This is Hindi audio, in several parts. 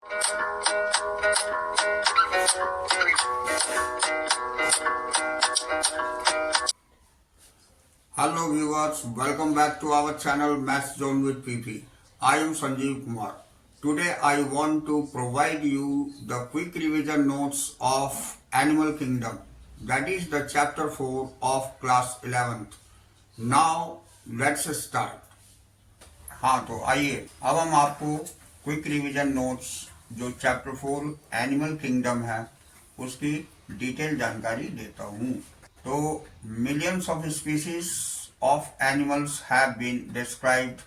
Hello viewers, welcome back to our channel Maths Zone with PP. I am Sanjeev Kumar. Today I want to provide you the quick revision notes of Animal Kingdom. That is the chapter 4 of class 11th. Now let's start. हाँ तो आइए अब हम आपको क्विक रिवीजन नोट्स जो चैप्टर 4 एनिमल किंगडम है उसकी डिटेल जानकारी देता हूँ। तो millions of species of animals have been described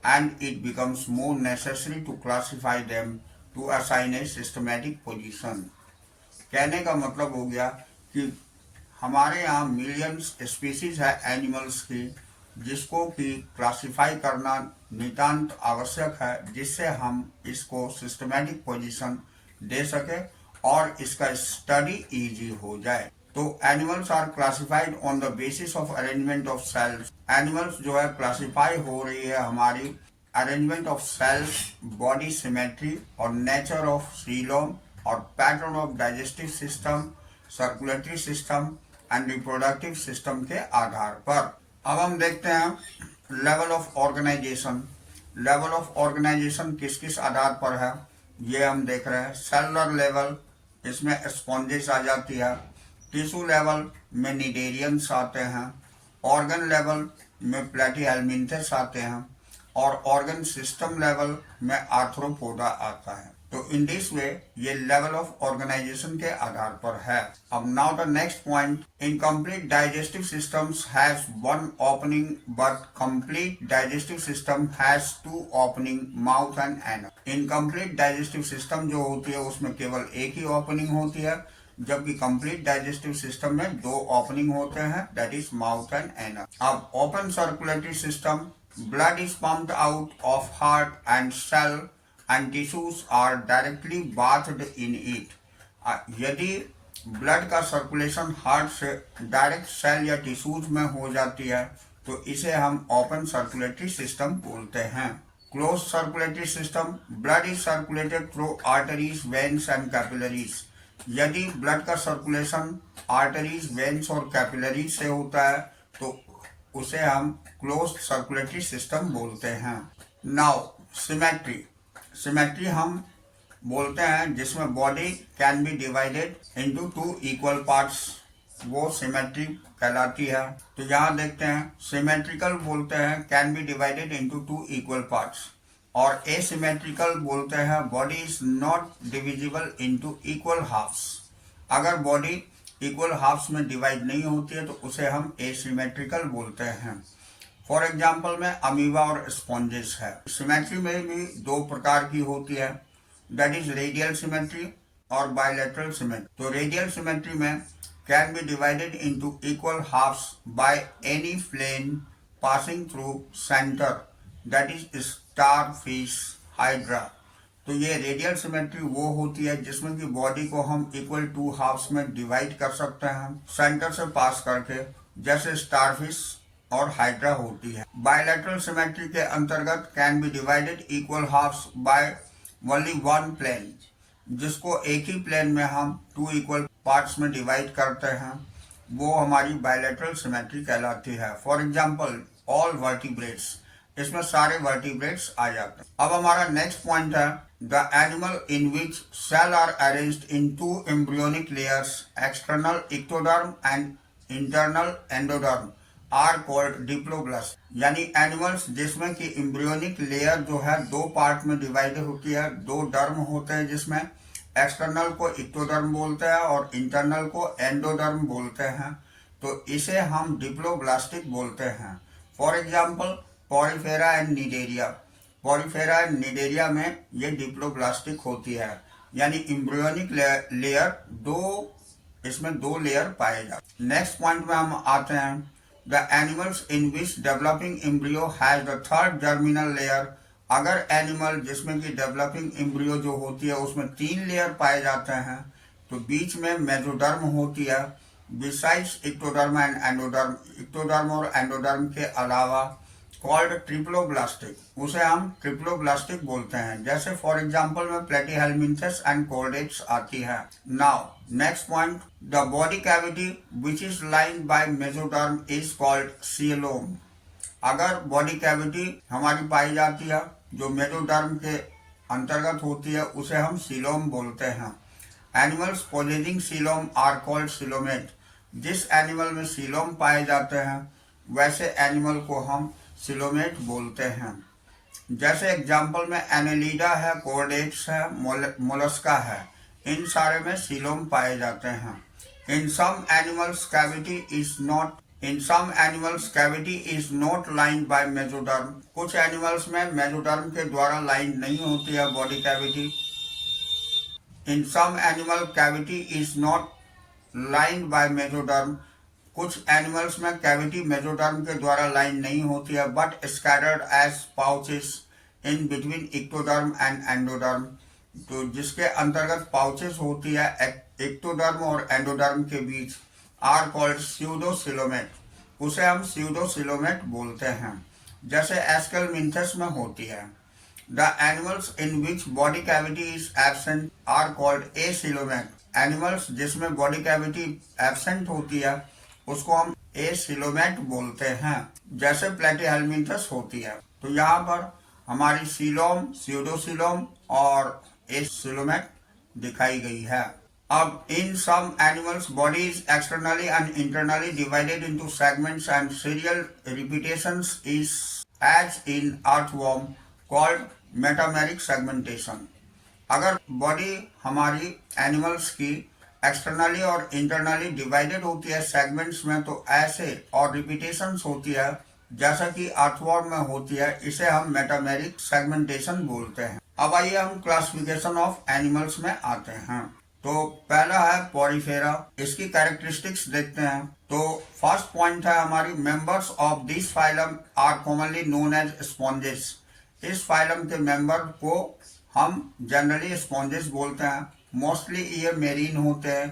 and it becomes more necessary to classify them to assign a systematic position. कहने का मतलब हो गया कि हमारे यहाँ मिलियंस स्पीसीज है एनिमल्स की जिसको कि क्लासिफाई करना नितांत आवश्यक है जिससे हम इसको सिस्टमैटिक पोजीशन दे सके और इसका स्टडी इजी हो जाए। तो animals are classified on the basis of arrangement of cells. Animals जो है क्लासिफाई हो रही है हमारी arrangement of cells, body symmetry और नेचर ऑफ सीलोम और pattern of digestive system, circulatory system and reproductive system के आधार पर। अब हम देखते हैं level of organization. Level of organization किस किस आधार पर है ये हम देख रहे हैं। सेलुलर लेवल, इसमें स्पॉन्जेस आ जाती है। टिश्यू लेवल में निडेरियंस आते हैं। ऑर्गन लेवल में प्लेटीहेल्मिन्थेस आते हैं और ऑर्गन सिस्टम लेवल में आर्थ्रोपोडा आता है। तो इन दिस वे ये लेवल ऑफ ऑर्गेनाइजेशन के आधार पर है। अब now the next point, incomplete digestive systems has one opening but complete digestive system has two opening, mouth and anus. Incomplete digestive system जो होती है उसमें केवल एक ही ओपनिंग होती है जबकि कंप्लीट डाइजेस्टिव सिस्टम में दो ओपनिंग होते हैं, that is mouth and anus. अब open circulatory system, blood is pumped out of heart and cell and tissues are directly bathed in it. यदि ब्लड का सर्कुलेशन हार्ट से डायरेक्ट सेल या टिश्यूज में हो जाती है तो इसे हम ओपन सर्कुलेटरी सिस्टम बोलते हैं। Close circulatory system, blood is circulated through arteries, veins and capillaries. यदि ब्लड का सर्कुलेशन आर्टरीज, वेन्स और कैपिलरीज से होता है तो उसे हम क्लोज सर्कुलेटरी सिस्टम बोलते हैं। नाउ सिमेट्री, सिमेट्री हम बोलते हैं जिसमें body can be divided into two equal parts, वो सिमेट्री कहलाती है। तो यहाँ देखते हैं सिमेट्रिकल बोलते हैं can be divided into two equal parts और एसिमेट्रिकल बोलते हैं body is not divisible into equal halves. अगर बॉडी इक्वल हाफ्स में डिवाइड नहीं होती है तो उसे हम एसिमेट्रिकल बोलते हैं। फॉर एग्जाम्पल में अमीबा और स्पॉन्जेस है। सिमेट्री में भी दो प्रकार की होती है, दैट इज रेडियल सिमेट्री और बायलैटरल सिमेट्री। तो रेडियल सिमेट्री में can be divided into equal halves by any plane passing through centre, that is starfish, hydra. तो ये रेडियल सिमेट्री वो होती है जिसमें कि बॉडी को हम इक्वल टू हाफ्स में डिवाइड कर सकते हैं सेंटर से पास करके, जैसे स्टारफिश और हाइड्रा होती है। बायलैटरल सिमेट्री के अंतर्गत can be divided equal halves by only one plane, जिसको एक ही प्लेन में हम टू इक्वल पार्ट्स में डिवाइड करते हैं, वो हमारी बायलैटरल सिमेट्री कहलाती है। फॉर एग्जाम्पल ऑल वर्टिब्रेट्स, इसमें सारे वर्टिब्रेट्स आ जाते हैं। अब हमारा नेक्स्ट पॉइंट है the animal in which cell are arranged in two embryonic layers, external ectoderm and internal endoderm are called diploblast. यानी एनिमल्स जिसमें कि एम्ब्रियोनिक लेयर जो है दो पार्ट में डिवाइड होती है, दो डर्म होते हैं जिसमें एक्सटर्नल को इक्टोडर्म बोलते हैं और इंटरनल को एंडोडर्म बोलते हैं, तो इसे हम डिप्लोब्लास्टिक बोलते हैं। For example Porifera and Cnidaria, Porifera and Cnidaria में ये डिप्लोब्लास्टिक होती है, यानी एम्ब्रियोनिक लेयर दो, इसमें दो लेयर पाए जाते। नेक्स्ट पॉइंट में हम आते हैं the animals in which developing embryo has the third germinal layer. अगर एनिमल जिसमें कि डेवलपिंग एम्ब्रियो जो होती है उसमें तीन लेयर पाए जाते हैं तो बीच में मेसोडर्म होती है, besides ectoderm and endoderm. Ectoderm और एंडोडर्म के अलावा कॉल्ड ट्रिप्लोब्लास्टिक, उसे हम ट्रिप्लोब्लास्टिक बोलते हैं। जैसे फॉर एग्जांपल में प्लेटीहेलमिन्थस एंड कॉर्डेट्स आती है। Now next point, the body cavity which is lined by mesoderm is called coelom. अगर बॉडी कैविटी हमारी पाई जाती है जो मेसोडर्म के अंतर्गत होती है उसे हम सीलोम बोलते हैं। Animals possessing coelom are called coelomate. जिस एनिमल में सीलोम पाए जाते हैं वैसे एनिमल को हम सीलोमेट बोलते हैं। जैसे एग्जाम्पल में एनेलिडा है, कॉर्डेट्स है, मोलस्का है, इन सारे में सीलोम पाए जाते हैं। In some animals cavity is not lined by mesoderm. कुछ एनिमल्स में मेसोडर्म के द्वारा लाइन नहीं होती है body cavity. In some animal cavity is not lined by mesoderm. कुछ एनिमल्स में कैविटी मेसोडर्म के द्वारा लाइन नहीं होती है but scattered as pouches in between ectoderm and endoderm. तो जिसके अंतर्गत पाउचेस होती है इक्टोडर्म और एंडोडर्म के बीच, आर कॉल्ड स्यूडोसिलोमेट। उसे हम स्यूडोसिलोमेट बोलते हैं। जैसे एस्केलमिन्थस में होती है। The animals in which body cavity is absent are called acoelomate. Animals जिसमें बॉडी कैविटी एब्सेंट होती है उसको हम एसिलोमेट बोलते हैं। जैसे प्लेटीहेलमिन्थस होती है। तो यहाँ पर हमारी सीलोम, स्यूडोसिलोम और एसिलोमेट दिखाई गई है। अब in some animals body is externally and internally divided into segments and serial repetitions is as in earthworm called metameric segmentation. अगर बॉडी हमारी एनिमल्स की एक्सटर्नली और इंटरनली डिवाइडेड होती है सेगमेंट्स में तो ऐसे और रिपीटेशंस होती है जैसा कि अर्थवॉर्म में होती है, इसे हम मेटामेरिक सेगमेंटेशन बोलते हैं। अब आइए हम क्लासिफिकेशन ऑफ एनिमल्स में आते हैं। तो पहला है पॉरीफेरा। इसकी कैरेक्टरिस्टिक्स देखते हैं। तो फर्स्ट पॉइंट है हमारी members of this phylum are commonly known as sponges. इस फाइलम के मेंबर को हम जनरली स्पॉन्जेस बोलते हैं। मोस्टली ये मेरीन होते हैं,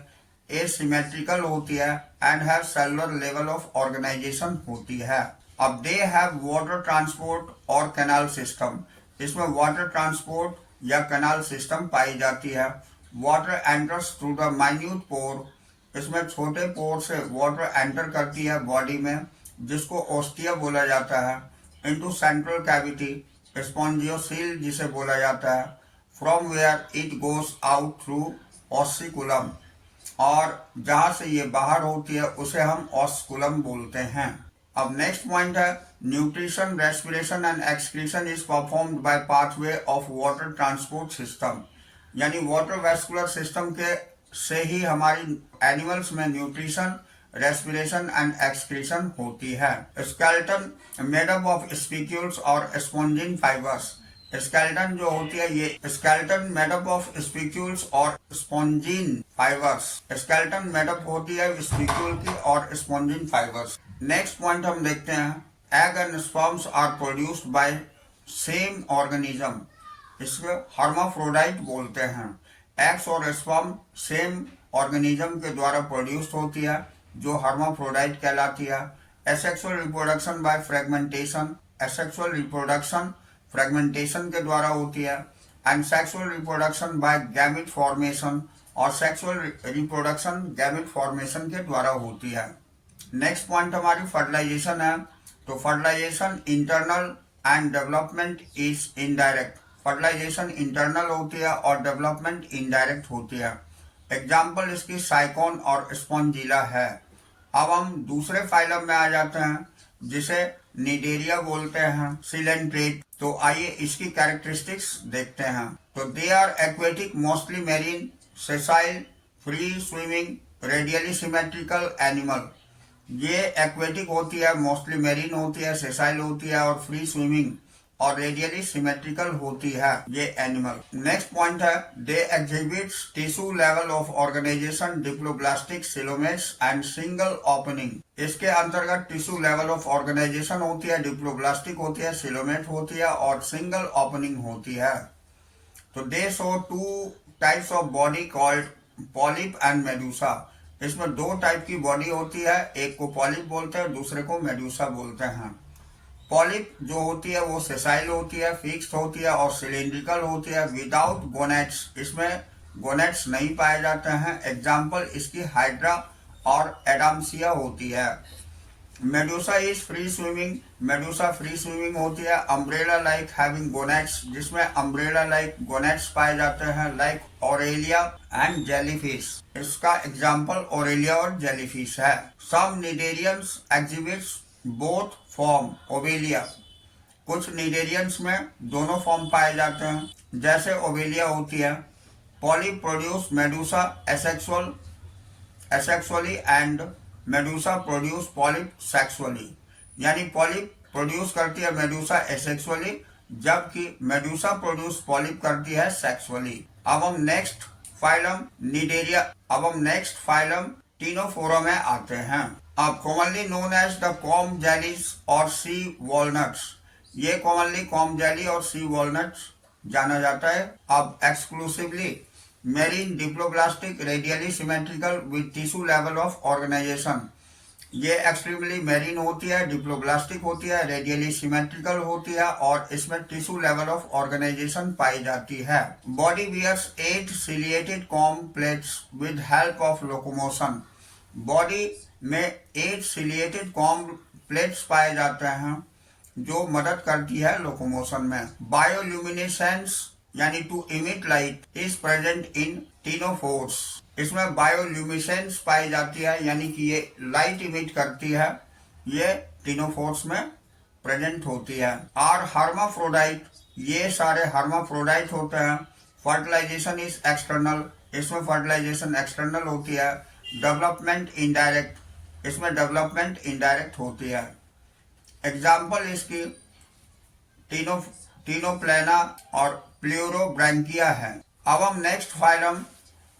एसिमेट्रिकल होती है and have cellular level of organisation होती है। अब दे हैव वाटर ट्रांसपोर्ट और कैनाल सिस्टम। इसमें वाटर ट्रांसपोर्ट या कैनाल सिस्टम पाई जाती है। Water enters through the minute pore. इसमें छोटे पोर से वाटर एंटर करती है बॉडी में, जिसको ओस्टिया बोला जाता है। इनटू सेंट्रल कैविटी, स्पॉन्जियोसील जिसे बोला जाता है। From where it goes out through osculum, और जहां से ये बाहर होती है उसे हम ऑस्कुलम बोलते हैं। अब नेक्स्ट पॉइंट है nutrition, respiration and excretion is performed by pathway of water transport system. यानी वाटर वेस्कुलर सिस्टम के से ही हमारी एनिमल्स में न्यूट्रिशन, रेस्पिरेशन एंड एक्सक्रीशन होती है। Skeleton made up of spicules और स्पॉन्जिन फाइबर्स। स्केलेटन जो होती है ये स्केलेटन मेडअप ऑफ स्पिक्यूल्स और स्पॉन्जिन फाइबर्स। स्केलेटन मेडअप होती है स्पिक्यूल की और स्पॉन्जिन फाइबर्स। नेक्स्ट पॉइंट हम देखते हैं egg and sperms are produced by same organism. इसको हर्माफ्रोडाइट बोलते हैं। एग्स और स्पर्म सेम ऑर्गेनिज्म के द्वारा प्रोड्यूस्ड होती है जो हर्माफ्रोडाइट कहलाती है। Asexual reproduction by fragmentation. Asexual reproduction fragmentation के द्वारा होती है। And sexual reproduction by gamete formation, और सेक्सुअल रिप्रोडक्शन गैमेट फॉर्मेशन के द्वारा होती है। नेक्स्ट पॉइंट हमारी फर्टिलाइजेशन है। तो fertilization internal and development is indirect. Fertilization internal होती है और डेवलपमेंट इनडायरेक्ट होती है। एग्जाम्पल इसकी साइकोन और स्पॉन्जिला है। अब हम दूसरे फाइलम में आ जाते हैं जिसे निडेरिया बोलते हैं, सिलेंट्रेट। तो आइए इसकी कैरेक्टरिस्टिक्स देखते हैं। तो they are aquatic, mostly marine, sessile, free swimming, radially symmetrical animal. ये एक्वेटिक होती है, मोस्टली मेरीन होती है, सेसाइल होती है और फ्री स्विमिंग और रेडियली सिमेट्रिकल होती है ये एनिमल। नेक्स्ट पॉइंट है they exhibits tissue level of organisation, diploblastic, coelomates and single opening. इसके अंतर्गत टिश्यू लेवल ऑफ ऑर्गेनाइजेशन होती है, डिप्लोब्लास्टिक होती है, सिलोमेट होती है और सिंगल ओपनिंग होती है। तो दे show two types of body called polyp and Medusa. इसमें दो टाइप की बॉडी होती है, एक को पॉलिप बोलते हैं, दूसरे को मेडूसा बोलते हैं। पॉलिप जो होती है वो सेसाइल होती है, फिक्स्ड होती है और सिलिंड्रिकल होती है, विदाउट गोनेट्स। इसमें गोनेट्स नहीं पाए जाते हैं। एग्जाम्पल इसकी हाइड्रा और एडामसिया होती है। Medusa is free swimming, Medusa free swimming होती है। अम्ब्रेला लाइक हैविंग गोनेट्स, जिसमें अम्ब्रेला लाइक गोनेट्स पाए जाते हैं, लाइक ऑरेलिया एंड जेलीफिश। इसका एग्जाम्पल ऑरेलिया और जेलीफिश है। सम निडेरियंस एग्जिबिट्स बोथ फॉर्म ओवेलिया, कुछ निडेरियंस में दोनों फॉर्म पाए जाते हैं, जैसे ओवेलिया होती है। Poly produce Medusa asexual asexually and Medusa produce polyp sexually, यानी पॉलिप प्रोड्यूस करती है मेडूसा एसेक्सुअली, जबकि मेडूसा प्रोड्यूस पॉलिप करती है सेक्सुअली। अब हम नेक्स्ट फाइलम निडेरिया अब हम नेक्स्ट फाइलम टीनोफोरा में आते हैं। अब commonly known as the comb jellies और सी वॉलनट्स, ये कॉमनली कॉम जेली और सी वॉलनट्स जाना जाता है। अब exclusively marine diploblastic radially symmetrical with tissue level of organization, ये एक्सट्रीमली मेरीन होती है, डिप्लोब्लास्टिक होती है, रेडियली सिमेट्रिकल होती है और इसमें टिश्यू लेवल ऑफ ऑर्गेनाइजेशन पाई जाती है। Body wears 8 ciliated comb plates with help of locomotion, body में 8 सिलिएटेड कॉम प्लेट्स पाए जाते हैं जो मदद करती है लोकोमोशन में। बायोल्यूमिनेसेंस यानी to emit light is present in ctenophores, इसमें बायोल्यूमिनेसेंस पाई जाती है, यानी कि ये लाइट इमिट करती है, ये टीनोफोर्स में प्रेजेंट होती है। और हर्माफ्रोडाइट, ये सारे हर्माफ्रोडाइट होते हैं। फर्टिलाइजेशन इज एक्सटर्नल, इसमें फर्टिलाइजेशन एक्सटर्नल होती है। डेवलपमेंट इनडायरेक्ट, इसमें डेवलपमेंट इनडायरेक्ट होती है। एग्जाम्पल इसकी टीनोप्लेना और प्ल्यूरोब्रैंकिया है। अब हम नेक्स्ट फाइलम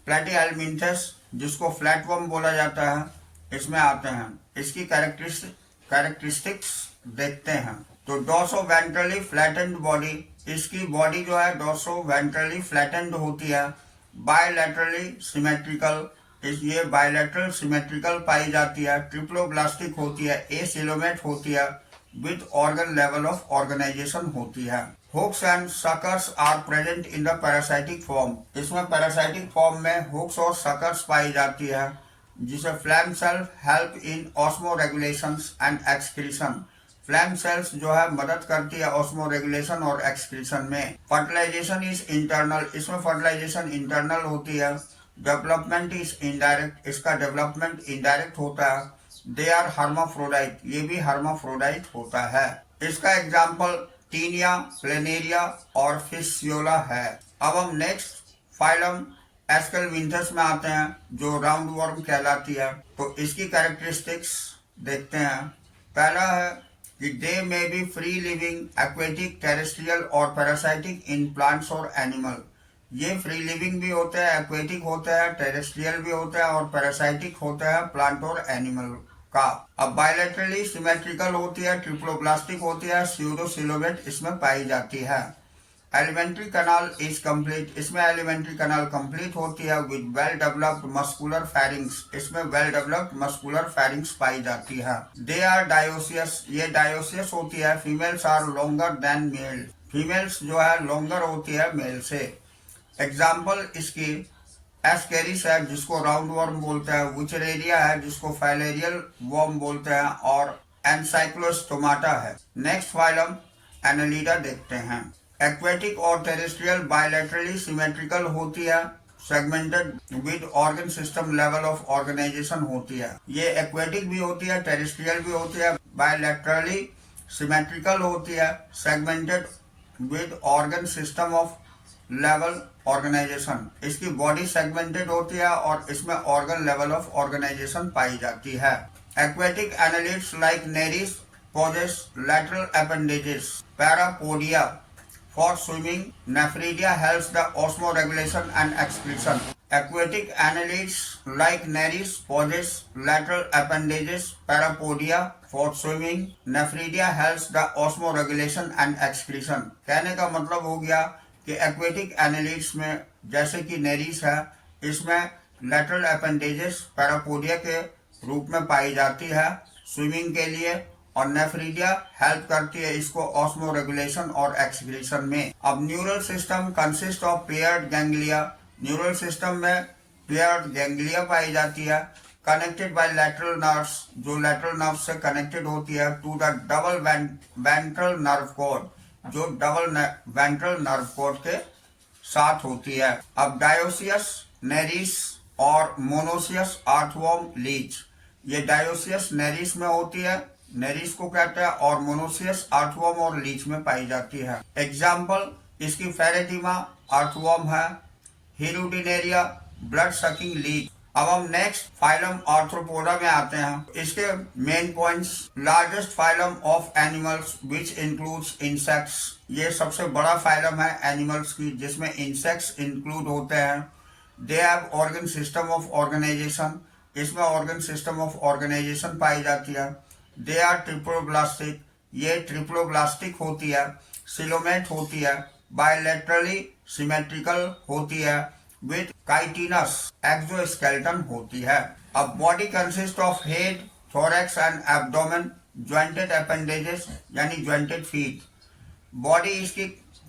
प्लेटीहेलमिन्थस, जिसको फ्लैटवर्म बोला जाता है, इसमें आते हैं। इसकी कैरेक्टरिस्टिक्स देखते हैं। तो डोर्सोवेंट्रली फ्लैटेंड बॉडी, इसकी बॉडी जो है डोर्सोवेंट्रली फ्लैटेंड होती है। बायलैटरली सिमेट्रिकल, ये बायलैटरल सिमेट्रिकल पाई जाती है। ट्रिप्लोब्लास्टिक होती है, एसिलोमेट होती है, with organ level of organisation होती है। Hooks and suckers are present in the parasitic form, इसमें पैरासाइटिक फॉर्म में हुक्स और सकर्स पाई जाती है, जिसे flame cells help in osmoregulations and excretion, flame cells जो है मदद करती है ऑस्मो रेगुलेशन और एक्सक्रीशन में। फर्टिलाइजेशन इज इंटरनल, इसमें फर्टिलाइजेशन इंटरनल होती है। डेवलपमेंट इज इनडायरेक्ट, इसका डेवलपमेंट इनडायरेक्ट होता है। दे आर हर्माफ्रोडाइट, ये भी हर्माफ्रोडाइट होता है। इसका एग्जाम्पल टीनिया, प्लेनेरिया और फिशियोला है। अब हम नेक्स्ट फाइलम एस्केलमिन्थस में आते हैं, जो राउंड वर्म कहलाती है। तो इसकी कैरेक्टरिस्टिक्स देखते हैं। पहला है कि they may be free living, aquatic, terrestrial और पैरासाइटिक इन प्लांट्स और एनिमल, ये फ्री लिविंग भी होते हैं, एक्वेटिक होते हैं, टेरेस्ट्रियल भी होते हैं और पैरासाइटिक होते हैं प्लांट और एनिमल का। अब बायलैटरली सिमेट्रिकल होती है, ट्रिप्लोब्लास्टिक होती है, स्यूडोसिलोमेट इसमें पाई जाती है। एलिमेंट्री कैनाल इज कंप्लीट, इसमें एलिमेंट्री कैनाल कंप्लीट होती है with well developed muscular pharynx, इसमें वेल डेवलप्ड मस्कुलर फेरिंग्स पाई जाती है। दे आर डायोसियस, ये डायोसियस होती है। Females are longer than male, females जो है लॉन्गर होती है मेल से। एग्जाम्पल इसकी एस्केरिस है, जिसको राउंड वर्म बोलते हैं, विचरेरिया है, जिसको फाइलेरियल वर्म बोलते हैं, और एनसाइक्लोस्टोमाटा है। नेक्स्ट फाइलम एनालिडा देखते हैं। एक्वेटिक और टेरेस्ट्रियल बायलैटरली सिमेट्रिकल होती है, segmented with organ system level of organisation होती है। ये एक्वेटिक भी होती है, टेरेस्ट्रियल भी होती है, बायलैटरली सिमेट्रिकल होती है, segmented with organ system of level organization. इसकी बॉडी सेगमेंटेड होती है और इसमें ऑर्गन लेवल ऑफ ऑर्गेनाइजेशन पाई जाती है। Aquatic annelids like nereis possess lateral appendages, parapodia for swimming, nephridia helps the osmoregulation and excretion. Aquatic annelids like Nereis possess lateral appendages, parapodia for swimming, nephridia helps the osmoregulation and excretion. कहने का मतलब हो गया कि एक्वेटिक एनालिड्स में जैसे कि नेरीस है, इसमें लेटरल अपेंडेजेस पैरापोडिया के रूप में पाई जाती है स्विमिंग के लिए, और नेफ्रीडिया हेल्प करती है इसको ऑस्मो रेगुलेशन और एक्सक्रीशन में। अब neural system consist of paired ganglia. Neural system में पेयर्ड गैंग्लिया पाई जाती है, कनेक्टेड बाय लैटरल नर्व्स, जो लैटरल नर्व से कनेक्टेड होती है, to the double ventral nerve cord, जो डबल वेंट्रल नर्व कोड के साथ होती है। अब डायोसियस नेरिस और मोनोसियस अर्थवर्म लीच, ये डायोसियस नेरिस में होती है, नेरिस को कहते हैं, और मोनोसियस अर्थवर्म और लीच में पाई जाती है। एग्जाम्पल इसकी फेरेटिमा अर्थवर्म है, हिरुडिनेरिया ब्लड सकिंग लीच। अब हम नेक्स्ट फाइलम आर्थ्रोपोडा में आते हैं। इसके main points, largest phylum of animals which includes insects, ये सबसे बड़ा फाइलम है एनिमल्स की जिसमें इंसेक्ट्स इंक्लूड होते हैं। They have organ system of organization, इसमें ऑर्गन सिस्टम ऑफ ऑर्गेनाइजेशन पाई जाती है। दे आर ट्रिप्लोब्लास्टिक, ये ट्रिप्लोब्लास्टिक होती है, सिलोमेट होती है, बायलैटरली सिमेट्रिकल होती है, विथ काइटिनस एक्सोस्केलेटन होती है। अब body consist of head, thorax and abdomen, jointed appendages यानी ज्वाइंटेड फीट। बॉडी इसकी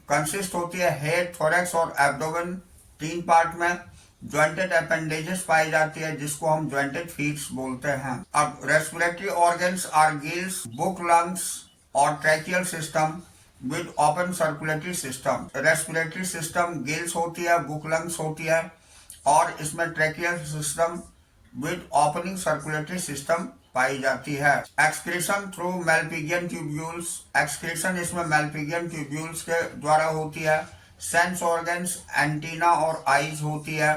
कंसिस्ट होती है हेड, थोरैक्स और एब्डोमेन, तीन पार्ट में। ज्वाइंटेड अपेंडेजेस पाई जाती है जिसको हम ज्वाइंटेड फीट्स बोलते हैं। अब respiratory organs are gills, book, lungs और tracheal system with open circulatory system. Respiratory system gills होती है, बुक लंग्स होती है, और इसमें tracheal system with opening circulatory system पाई जाती है। Excretion through Malpighian tubules, excretion इसमें मेलपिगियन ट्यूब्यूल्स के द्वारा होती है। सेंस ऑर्गन्स एंटीना और आईज होती है।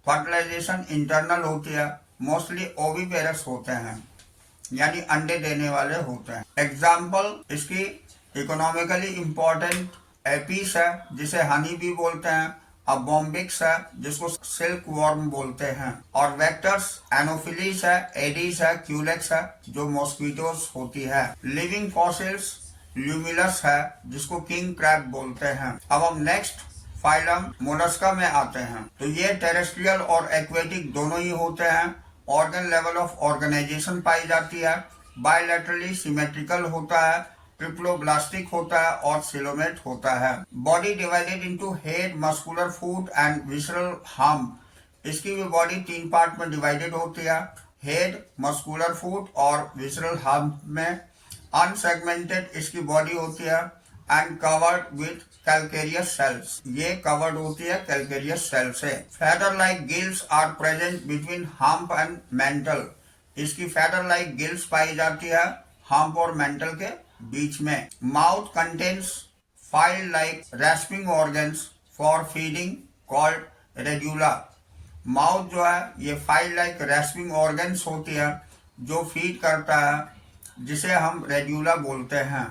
फर्टिलाइजेशन इंटरनल होती है, मोस्टली ओविपेरस होते हैं यानी अंडे देने वाले होते हैं। एग्जाम्पल इसकी इकोनॉमिकली इंपॉर्टेंट एपीस है जिसे हनी बी बोलते हैं, अब बॉम्बिक्स है जिसको सिल्क वर्म बोलते हैं, और वेक्टर्स एनोफिलीस है, एडीज है, क्यूलेक्स है जो मॉस्किटोस होती है। लिविंग फॉसिल्स ल्यूमिलस है जिसको किंग क्रैब बोलते हैं। अब हम नेक्स्ट फाइलम मोलस्का में आते हैं। तो ये टेरेस्ट्रियल और एक्वेटिक दोनों ही होते हैं। ऑर्गन लेवल ऑफ ऑर्गेनाइजेशन पाई जाती है, बायलैटरली सिमेट्रिकल होता है, ट्रिप्लोब्लास्टिक होता है और सिलोमेट होता है। Body divided into head, muscular foot and visceral hump, इसकी भी बॉडी तीन पार्ट में डिवाइडेड होती है, हेड, मस्कुलर फूट और विसरल हम्प में। अनसेगमेंटेड इसकी बॉडी होती है and covered with calcareous shells, ये कवर्ड होती है कैल्केरियस सेल से। Feather like gills are present between hump and mantle, इसकी फेदर लाइक गिल्स पाई जाती है हम्प और मेंटल के बीच में। Mouth contains file like rasping organs for feeding called radula, mouth जो है ये फाइल लाइक रेस्पिंग ऑर्गन्स होती है जो फीड करता है जिसे हम रेड्यूला बोलते हैं।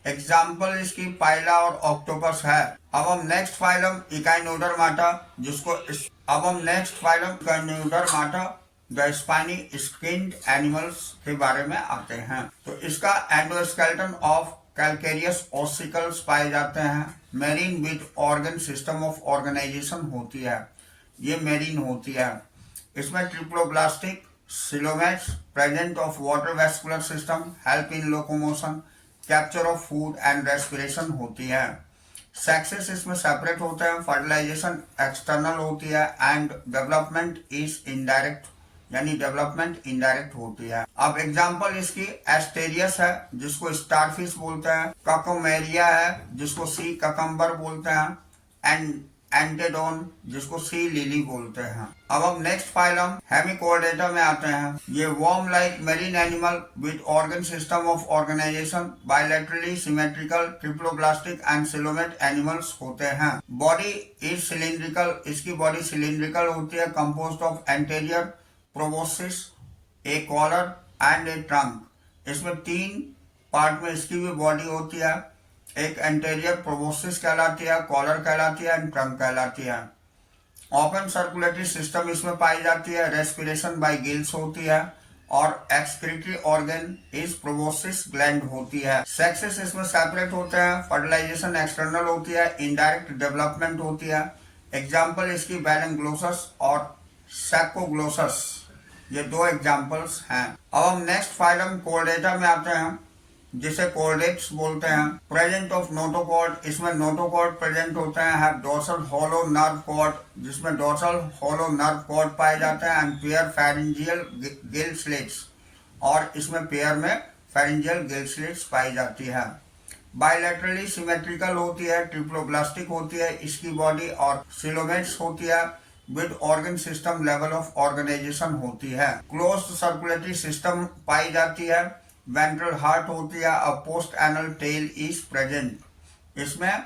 एग्जाम्पल इसकी पाइला और ऑक्टोपस है। अब हम next phylum echinodermata the spiny skinned animals के बारे में आते हैं। तो इसका एंडोस्केलेटन ऑफ कैल्केरियस ऑसिकल्स पाए जाते हैं। Marine with organ system of organisation होती है, ये मेरीन होती है। इसमें triploblastic coelomates present of water vascular system, help in locomotion, capture of food and respiration होती है। सेक्सेस इसमें सेपरेट होते हैं, फर्टिलाइजेशन एक्सटर्नल होती है एंड डेवलपमेंट इज इनडायरेक्ट यानी डेवलपमेंट इनडायरेक्ट होती है। अब एग्जांपल इसकी एस्टेरियस है जिसको स्टारफिश बोलते हैं, ककोमेरिया है जिसको सी ककम्बर बोलते हैं, एंड एंटेडोन जिसको सी लिली बोलते हैं। अब हम नेक्स्ट फाइलम हेमिकोर्डेटा में आते हैं। ये worm like marine animal with organ system of organization, bilaterally symmetrical, triploblastic and coelomate animals होते हैं। बॉडी इज सिलिंड्रिकल, इसकी बॉडी सिलिंड्रिकल होती है, composed of anterior proboscis, a collar and a trunk. इसमें तीन पार्ट में इसकी भी बॉडी होती है, एक एंटेरियर प्रोबोसिस कहलाती है, कॉलर कहलाती है एंड ट्रंक कहलाती है। ओपन सर्कुलेटरी सिस्टम इसमें पाई जाती है, रेस्पिरेशन बाय गिल्स होती है, और excretory organ is proboscis gland होती है। सेक्सेस इसमें सेपरेट होते हैं, फर्टिलाइजेशन एक्सटर्नल होती है, इनडायरेक्ट डेवलपमेंट होती है। एग्जाम्पल इसकी बैलेंग्लोसस और सैकोग्लोसस। ये दो एग्जाम्पल्स हैं। अब हम नेक्स्ट फाइलम कोर्डेटा में आते हैं, जिसे कोर्डेट्स बोलते हैं। प्रेजेंट ऑफ नोटोकॉर्ड, इसमें नोटोकॉर्ड प्रेजेंट होते हैं। Have dorsal hollow nerve cord, जिसमें डोर्सल हॉलो नर्व कॉर्ड पाए जाते हैं, and pair pharyngeal gill slits, और इसमें पेयर में फेरेंजियल गिल स्लिट्स पाई जाती है। बायलैटरली सिमेट्रिकल होती है, ट्रिप्लोब्लास्टिक होती है इसकी बॉडी, और सिलोमेट्स होती है, with organ system level of organisation होती है। क्लोज्ड सर्कुलेटरी सिस्टम पाई जाती है। वेंट्रल हार्ट होती है। अ post anal tail is present, इसमें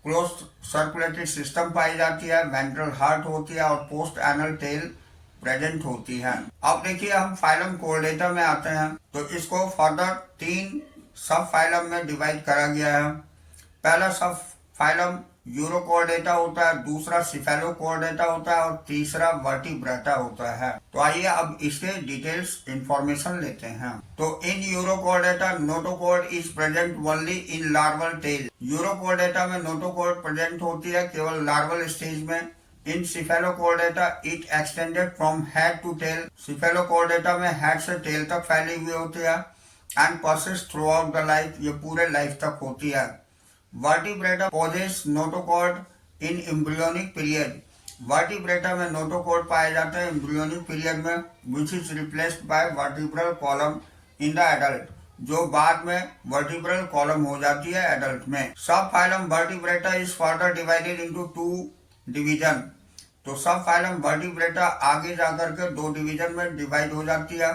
क्लोज्ड सर्कुलेटरी सिस्टम पाई जाती है, वेंट्रल हार्ट होती है, और पोस्ट एनल टेल प्रेजेंट होती है। अब देखिए हम फाइलम कोर्डेटा में आते हैं, तो इसको फर्दर 3 सब फाइलम में डिवाइड करा गया है। पहला सब फाइलम यूरोकोर्डेटा होता है, दूसरा सिफेलोकोर्डेटा होता है, और तीसरा वर्टिब्रेटा होता है। तो आइए अब इसके डिटेल्स इंफॉर्मेशन लेते हैं। तो in urochordata notochord is present only in larval tail. Urochordata में नोटोकॉर्ड प्रेजेंट होती है केवल लार्वल स्टेज में। In cephalochordata it extended from head to tail. Cephalochordata में हेड से टेल तक फैली हुई होती है, and persist throughout the life, ये पूरे लाइफ तक होती है। Vertebrata possess notochord in embryonic period. Vertebrata में नोटोकॉर्ड पाए जाते हैं एम्ब्रियोनिक पीरियड में, which is replaced by vertebral column in the adult, जो बाद में वर्टिब्रल कॉलम हो जाती है एडल्ट में। सब phylum vertebrata is further divided into 2 division. तो सब फाइलम वर्टिब्रेटा आगे जाकर के 2 डिवीजन में डिवाइड हो जाती है।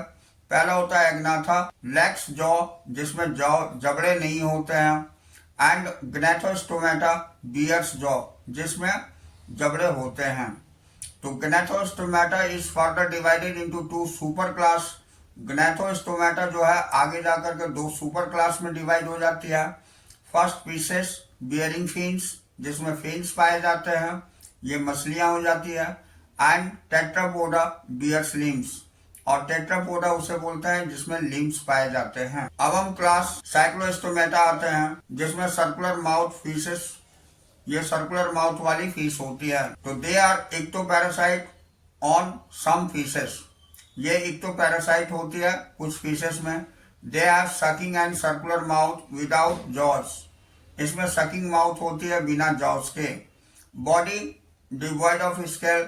पहला होता है एग्नाथा, लेग्स जॉ, जिसमें जॉ जबड़े नहीं होते हैं, एंड ग्नेथोस्टोमेटा, बियर्स जॉ, जिसमें जबड़े होते हैं। तो Gnathostomata is further divided into 2 super class. Gnathostomata जो है आगे जाकर के 2 सुपर क्लास में डिवाइड हो जाती है। फर्स्ट पीसेस बियरिंग फिन्स, जिसमें फिन्स पाए जाते हैं, ये मछलियां हो जाती है, एंड टेट्रापोडा बियर्स लिम्स, और टेट्रापोडा उसे बोलते हैं जिसमें लिम्स पाए जाते हैं। अब हम क्लास साइक्लोस्टोमेटा आते हैं, जिसमें सर्कुलर माउथ फिशेस, ये सर्कुलर माउथ वाली फिश होती है। तो they are ectoparasite on some fishes, ये इक्टोपैरासाइट होती है कुछ फिशेस में। They have sucking and circular mouth without jaws, इसमें सकिंग माउथ होती है बिना जॉज के। बॉडी डिवॉइड ऑफ स्केल,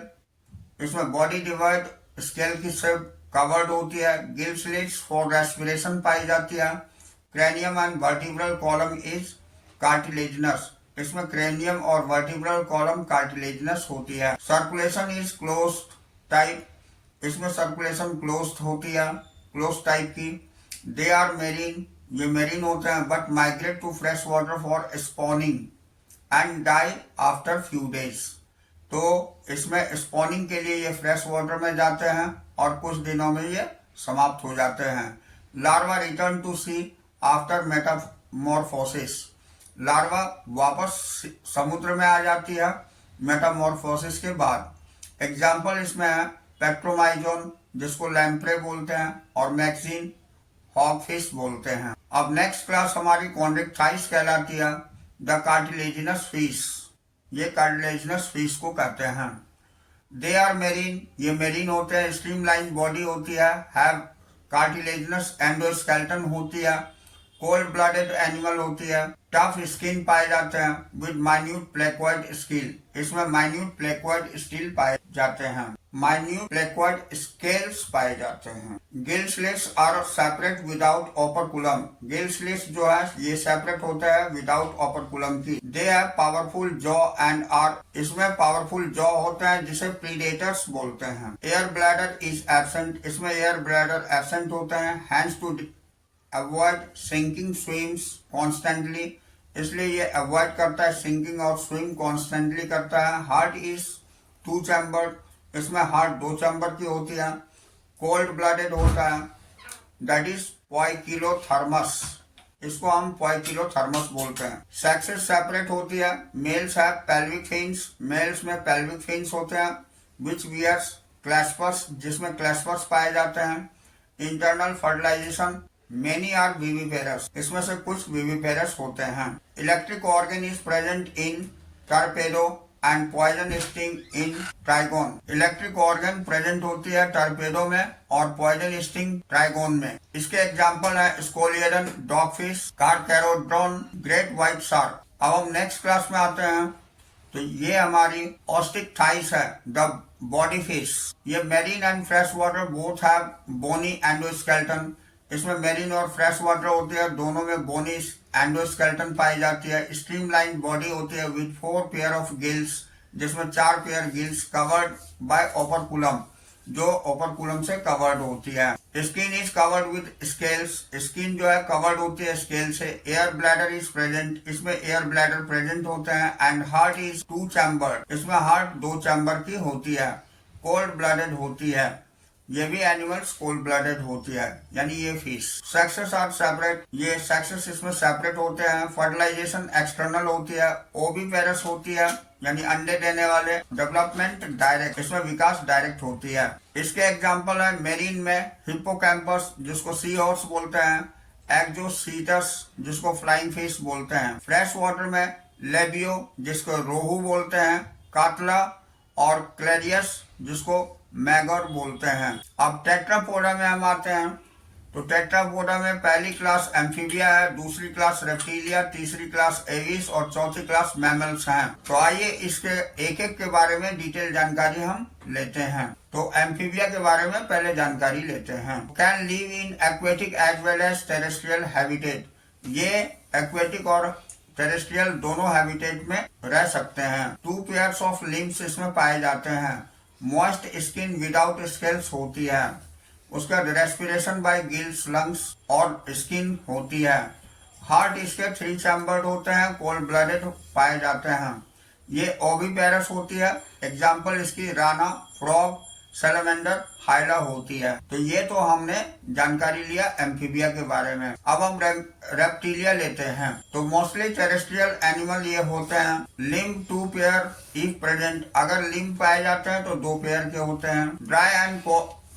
इसमें बॉडी डिवॉइड स्केल की से कवर्ड होती है। गिल स्लिट्स फॉर रेस्पिरेशन पाई जाती है। Cranium and vertebral column is cartilaginous, इसमें क्रेनियम और वर्टिब्रल कॉलम कार्टिलेजिनस होती है। सर्कुलेशन इज क्लोज्ड टाइप, इसमें सर्कुलेशन क्लोज्ड होती है, क्लोज टाइप की। दे आर मेरीन, ये मेरीन होते हैं, but migrate to fresh water for spawning and die after few days. तो इसमें स्पॉनिंग के लिए ये फ्रेश वाटर में जाते हैं और कुछ दिनों में ये समाप्त हो जाते हैं। Larva return to sea after metamorphosis, larva वापस समुद्र में आ जाती है मेटामॉर्फोसिस के बाद। एग्जाम्पल इसमें है पेट्रोमाइजोन, जिसको लैम्प्रे बोलते हैं, और मैक्सिन हॉगफिश बोलते हैं। अब नेक्स्ट क्लास हमारी कॉन्ड्रिक्टाइस कहलाती है, द कार्टिलेजिनस फिश, ये कार्टिलेजिनस फिश को कहते हैं। दे आर मेरीन, ये मेरीन होते हैं, स्ट्रीमलाइन बॉडी होती है, हैव कार्टिलेजिनस एंडोस्केलेटन होती है, कोल्ड ब्लडेड एनिमल होती है, टफ स्किन पाए जाते हैं, विद माइन्यूट प्लेक्वाइड स्किल, इसमें माइन्यूट प्लेक्वाइड स्किल पाए जाते हैं, माइन्यूट प्लेक्वाइड स्केल्स पाए जाते हैं। Gill slits are separate without operculum, gill slits जो है ये सेपरेट होता है विदाउट ओपरकुलम की। They have powerful jaw and are, इसमें पावरफुल जॉ होते हैं जिसे प्रीडेटर्स बोलते हैं। एयर ब्लैडर इज एब्सेंट, इसमें एयर ब्लैडर एब्सेंट होते हैं। Hence to avoid sinking swims constantly, इसलिए ये अवॉइड करता है सिंकिंग और स्विम कॉन्स्टेंटली करता है। हार्ट इज 2 चैम्बर्ड, इसमें हार्ट 2 चैम्बर की होती है। कोल्ड ब्लडेड होता है, दैट इज पोइकिलोथर्मस, इसको हम पोइकिलोथर्मस बोलते हैं। सेक्सेस सेपरेट होती है, males have pelvic fins, males में पेल्विक फिन्स होते हैं, विच वियर्स क्लैस्पर्स, जिसमें क्लैस्पर्स पाए जाते हैं। Internal fertilisation, many are viviparous, इसमें से कुछ विविपेरस होते हैं। Electric organ is present in torpedo and poison sting in trygon. Electric organ present होती है टर्पेडो में और पॉइजन स्टिंग ट्राइगोन में। इसके एग्जाम्पल है स्कोलियडन, डॉगफिश, कार्कैरोड्रॉन, ग्रेट व्हाइट शार्क। अब हम नेक्स्ट क्लास में आते हैं। तो ये हमारी ऑस्टिक थाइस है, द बॉडी फिश। ये marine and fresh water both have bony endoskeleton. इसमें मेरीन और फ्रेश वाटर होती है, दोनों में बोनी एंडोस्केलेटन पाई जाती है। स्ट्रीमलाइन बॉडी होती है विथ 4 पेयर ऑफ गिल्स, जिसमें 4 pair gills covered by operculum, जो ओपरकुलम से कवर्ड होती है। Skin is covered with scales. Skin जो है कवर्ड होती है स्केल से। Air bladder is present. इसमें एयर ब्लैडर प्रेजेंट होते हैं। And heart is 2 chamber. इसमें हार्ट 2 चैम्बर की होती है। कोल्ड ब्लडेड होती है। ये भी एनिमल्स कोल्ड ब्लडेड होती है, यानी ये फिश। Sexes are separate. ये सेक्सेस इसमें सेपरेट होते हैं। फर्टिलाइजेशन एक्सटर्नल होती है। ओविपेरस होती है, यानी अंडे देने वाले। Development direct. इसमें विकास डायरेक्ट होती है। इसके एग्जाम्पल है मेरीन में हिप्पोकैम्पस, जिसको सी हॉर्स बोलते हैं। एक्जोसीटस, जिसको फ्लाइंग फिश बोलते हैं। फ्रेश वाटर में लेबियो, जिसको रोहू बोलते हैं। कातला और क्लेरियस, जिसको मैगर बोलते हैं। अब टेट्रापोडा में हम आते हैं। तो टेट्रापोडा में पहली क्लास एम्फीबिया है, दूसरी क्लास रेप्टिलिया, तीसरी क्लास एविस और चौथी क्लास मैमल्स हैं। तो आइए इसके एक एक के बारे में डिटेल जानकारी हम लेते हैं। तो एम्फीबिया के बारे में पहले जानकारी लेते हैं। Can live in aquatic as well as terrestrial habitat. ये एक्वेटिक और टेरेस्ट्रियल दोनों हैबिटेट में रह सकते हैं। 2 पेयर्स ऑफ लिम्स इसमें पाए जाते हैं। मॉइस्ट स्किन विदाउट स्केल्स होती है। उसका रेस्पिरेशन बाय गिल्स, लंग्स और स्किन होती है। हार्ट इसके 3 चैम्बर्ड होते हैं। कोल्ड ब्लडेड पाए जाते हैं। ये ओविपेरस होती है। एग्जाम्पल इसकी राना, फ्रॉग, सैलमेंडर, हाइला होती है। तो ये तो हमने जानकारी लिया एम्फीबिया के बारे में। अब हम रेप्टिलिया लेते हैं। तो मोस्टली टेरेस्ट्रियल एनिमल ये होते हैं। Limb 2 pair if present. अगर लिम्ब पाए जाते हैं तो 2 पेयर के होते हैं। Dry and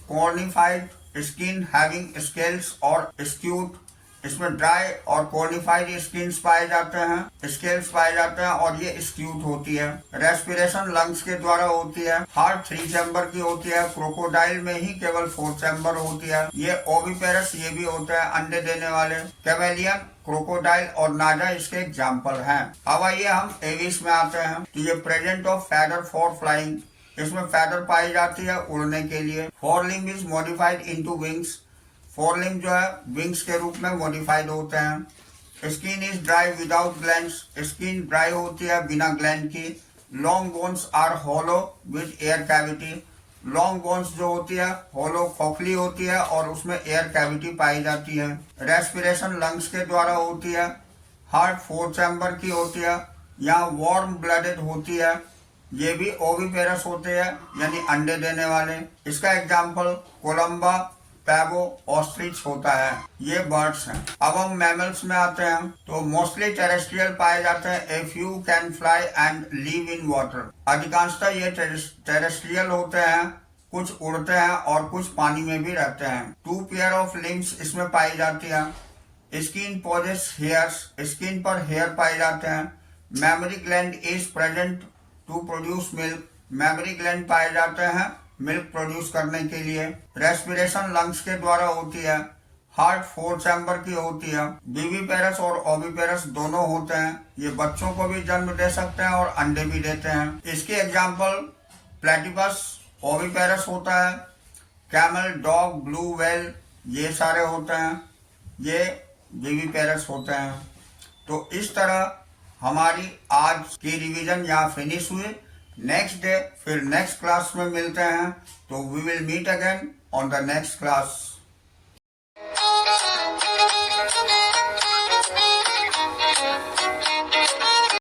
cornified skin having scales और स्क्यूट। इसमें ड्राई और कॉर्निफाइड स्किन्स पाए जाते हैं, स्केल्स पाए जाते हैं और ये स्क्यूट होती है। रेस्पिरेशन लंग्स के द्वारा होती है। हार्ट 3 चैम्बर की होती है। क्रोकोडाइल में ही केवल 4 चैम्बर होती है। ये ओविपेरस ये भी होते हैं, अंडे देने वाले। कैमेलियन, क्रोकोडाइल और नाजा इसके एग्जाम्पल हैं। अब आइए हम एविस में आते हैं। तो ये present of feather for flying. इसमें फैदर पाई जाती है उड़ने के लिए। Forelimb is modified into wings. Forelimb जो है विंग्स के रूप में मॉडिफाइड होते हैं। Skin is dry without glands. Skin dry होती है बिना ग्लैंड की। Long bones are hollow with air cavity. Long bones जो होती है होलो खोखली होती है और उसमें एयर कैविटी पाई जाती है। रेस्पिरेशन लंग्स के द्वारा होती है। हार्ट 4 चैम्बर की होती है। यहाँ वार्म ब्लडेड होती है। ये भी ओविपेरस होते हैं, यानी अंडे देने वाले। इसका एग्जाम्पल कोलंबा, पैबो, ऑस्ट्रिच होता है। ये बर्ड्स हैं। अब हम मैमल्स में आते हैं। तो मोस्टली टेरेस्ट्रियल पाए जाते हैं। A few can fly and live in water. अधिकांशतः ये टेरेस्ट्रियल होते हैं, कुछ उड़ते हैं और कुछ पानी में भी रहते हैं। 2 पेयर ऑफ लिम्स इसमें पाई जाती है। Skin possesses hairs. स्किन पर हेयर पाए जाते हैं। Mammary gland is present to produce milk. Mammary gland पाए जाते हैं मिल्क प्रोड्यूस करने के लिए। रेस्पिरेशन लंग्स के द्वारा होती है। हार्ट 4 चैम्बर की होती है। विविपेरस और ओविपेरस दोनों होते हैं। ये बच्चों को भी जन्म दे सकते हैं और अंडे भी देते हैं। इसके एग्जाम्पल प्लेटिपस ओविपेरस होता है। कैमल, डॉग, ब्लू व्हेल ये सारे होते हैं, ये विविपेरस होते हैं। तो इस तरह हमारी आज की रिवीजन यहाँ फिनिश हुई। नेक्स्ट डे फिर नेक्स्ट क्लास में मिलते हैं। तो we will meet again on the next class.